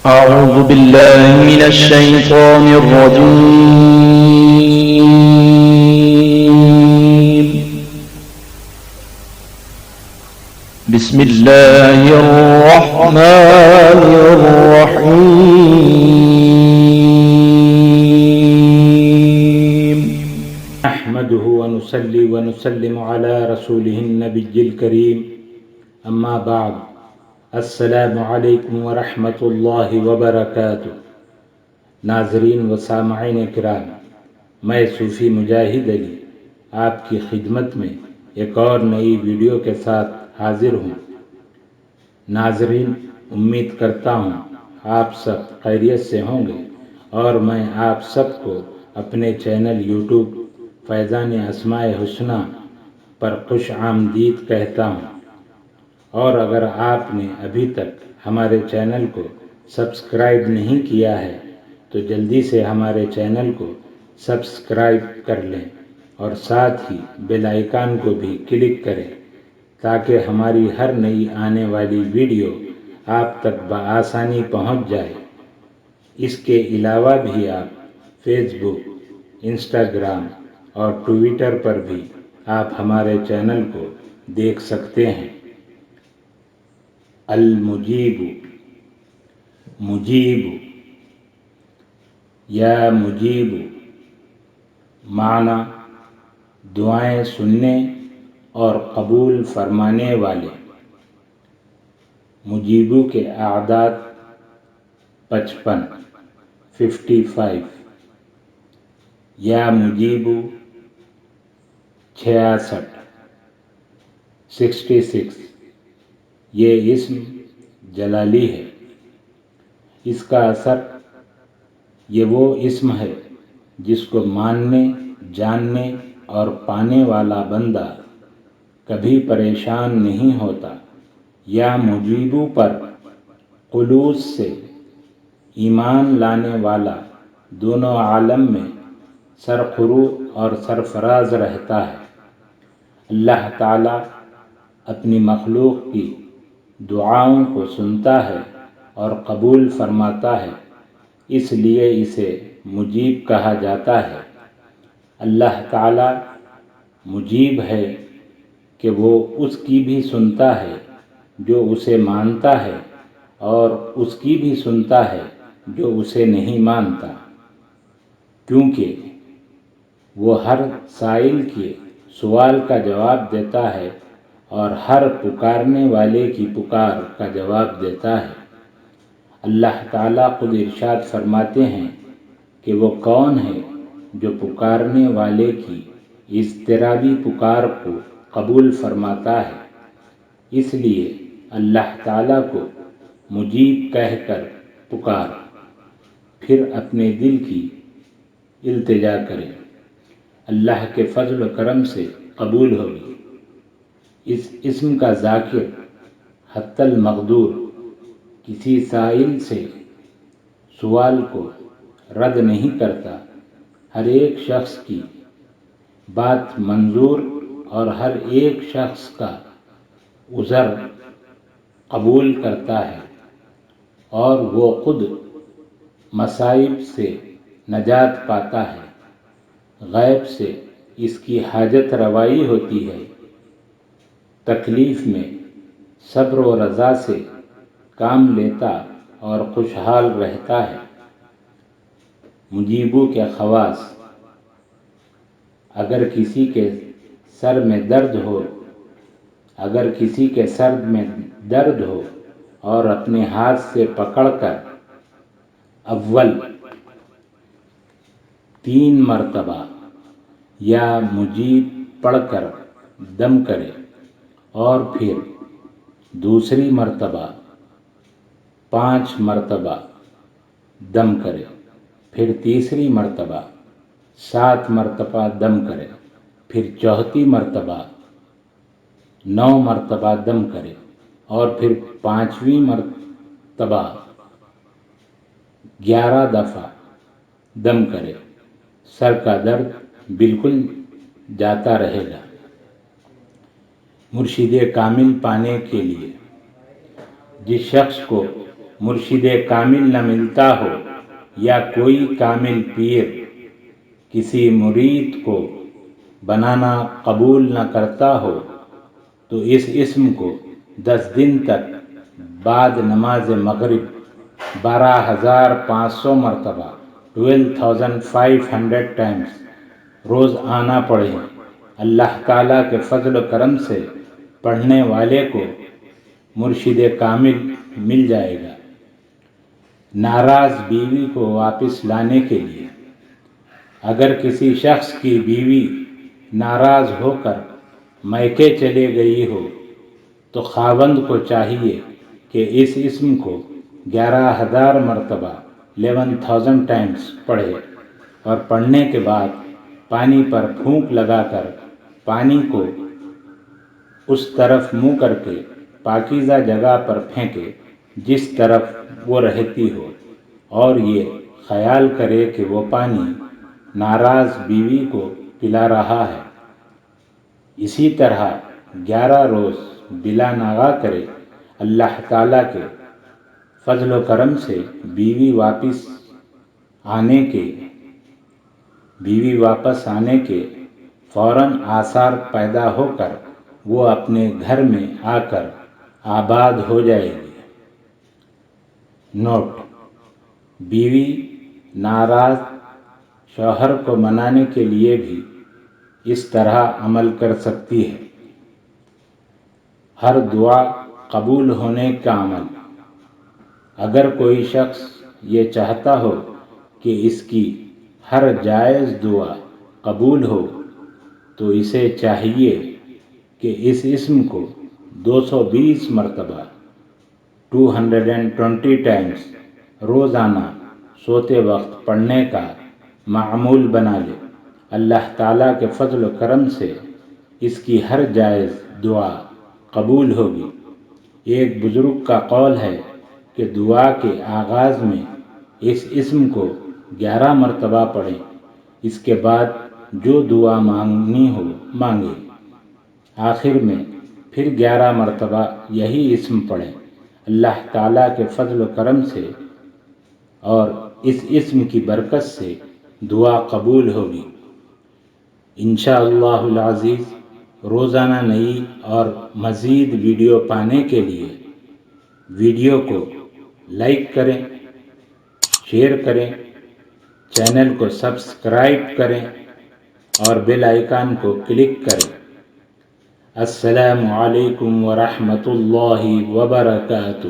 أعوذ بالله من الشيطان الرجيم. بسم الله الرحمن الرحيم. نحمده ونصلي ونسلم على رسوله النبي الكريم اما بعد السلام علیکم ورحمۃ اللہ وبرکاتہ۔ ناظرین و سامعین کرام، میں صوفی مجاہد علی آپ کی خدمت میں ایک اور نئی ویڈیو کے ساتھ حاضر ہوں۔ ناظرین، امید کرتا ہوں آپ سب خیریت سے ہوں گے اور میں آپ سب کو اپنے چینل یوٹیوب فیضان اسماء حسنی پر خوش آمدید کہتا ہوں۔ اور اگر آپ نے ابھی تک ہمارے چینل کو سبسکرائب نہیں کیا ہے تو جلدی سے ہمارے چینل کو سبسکرائب کر لیں اور ساتھ ہی بیل آئیکن کو بھی کلک کریں تاکہ ہماری ہر نئی آنے والی ویڈیو آپ تک بآسانی پہنچ جائے۔ اس کے علاوہ بھی آپ فیس بک، انسٹاگرام اور ٹویٹر پر بھی آپ ہمارے چینل کو دیکھ سکتے ہیں۔ المجیب، مجیب یا مجیب معنی دعائیں سننے اور قبول فرمانے والے۔ مجیبو کے اعداد 55 یا مجیبو 66 یہ اسم جلالی ہے۔ اس کا اثر یہ وہ اسم ہے جس کو ماننے، جاننے اور پانے والا بندہ کبھی پریشان نہیں ہوتا۔ یا مجیبو پر خلوص سے ایمان لانے والا دونوں عالم میں سرخرو اور سرفراز رہتا ہے۔ اللہ تعالیٰ اپنی مخلوق کی دعاؤں کو سنتا ہے اور قبول فرماتا ہے، اس لیے اسے مجیب کہا جاتا ہے۔ اللہ تعالیٰ مجیب ہے کہ وہ اس کی بھی سنتا ہے جو اسے مانتا ہے اور اس کی بھی سنتا ہے جو اسے نہیں مانتا، کیونکہ وہ ہر سائل کے سوال کا جواب دیتا ہے اور ہر پکارنے والے کی پکار کا جواب دیتا ہے۔ اللہ تعالیٰ خود ارشاد فرماتے ہیں کہ وہ کون ہے جو پکارنے والے کی اضطرابی پکار کو قبول فرماتا ہے۔ اس لیے اللہ تعالیٰ کو مجیب کہہ کر پکار، پھر اپنے دل کی التجا کریں، اللہ کے فضل و کرم سے قبول ہوگی۔ اس اسم کا ذاکر حتی المقدور کسی سائل سے سوال کو رد نہیں کرتا، ہر ایک شخص کی بات منظور اور ہر ایک شخص کا عذر قبول کرتا ہے، اور وہ خود مصائب سے نجات پاتا ہے۔ غیب سے اس کی حاجت روائی ہوتی ہے، تکلیف میں صبر و رضا سے کام لیتا اور خوشحال رہتا ہے۔ مجیبو کے خواص: اگر کسی کے سر میں درد ہو اور اپنے ہاتھ سے پکڑ کر اول 3 مرتبہ یا مجیب پڑھ کر دم کرے اور پھر دوسری مرتبہ 5 مرتبہ دم کرے، پھر تیسری مرتبہ 7 مرتبہ دم کرے، پھر چوتھی مرتبہ 9 مرتبہ دم کرے اور پھر 5ویں مرتبہ 11 دفعہ دم کرے، سر کا درد بالکل جاتا رہے گا۔ مرشد کامل پانے کے لیے جس شخص کو مرشد کامل نہ ملتا ہو یا کوئی کامل پیر کسی مرید کو بنانا قبول نہ کرتا ہو تو اس اسم کو 10 دن تک بعد نماز مغرب 12,500 مرتبہ 12,500 ٹائمز روز آنا پڑھے۔ اللہ تعالیٰ کے فضل و کرم سے پڑھنے والے کو مرشد کامل مل جائے گا۔ ناراض بیوی کو واپس لانے کے لیے اگر کسی شخص کی بیوی ناراض ہو کر میکے چلے گئی ہو تو خاوند کو چاہیے کہ اس اسم کو 11,000 مرتبہ 11,000 ٹائمز پڑھے اور پڑھنے کے بعد پانی پر پھونک لگا کر پانی کو اس طرف منہ کر کے پاکیزہ جگہ پر پھینکے جس طرف وہ رہتی ہو، اور یہ خیال کرے کہ وہ پانی ناراض بیوی کو پلا رہا ہے۔ اسی طرح 11 روز بلا ناغہ کرے۔ اللہ تعالیٰ کے فضل و کرم سے بیوی واپس آنے کے فوراً آثار پیدا ہو کر وہ اپنے گھر میں آ کر آباد ہو جائے گی۔ نوٹ: بیوی ناراض شوہر کو منانے کے لیے بھی اس طرح عمل کر سکتی ہے۔ ہر دعا قبول ہونے کا عمل: اگر کوئی شخص یہ چاہتا ہو کہ اس کی ہر جائز دعا قبول ہو تو اسے چاہیے کہ اس اسم کو 220 مرتبہ 220 ٹائمز روزانہ سوتے وقت پڑھنے کا معمول بنا لے۔ اللہ تعالیٰ کے فضل و کرم سے اس کی ہر جائز دعا قبول ہوگی۔ ایک بزرگ کا قول ہے کہ دعا کے آغاز میں اس اسم کو 11 مرتبہ پڑھیں، اس کے بعد جو دعا مانگنی ہو مانگے، آخر میں پھر 11 مرتبہ یہی اسم پڑھیں۔ اللہ تعالیٰ کے فضل و کرم سے اور اس اسم کی برکت سے دعا قبول ہوگی۔ انشاءاللہ العزیز روزانہ نئی اور مزید ویڈیو پانے کے لیے ویڈیو کو لائک کریں، شیئر کریں، چینل کو سبسکرائب کریں اور بیل آئیکن کو کلک کریں۔ السلام علیکم ورحمۃ اللہ وبرکاتہ۔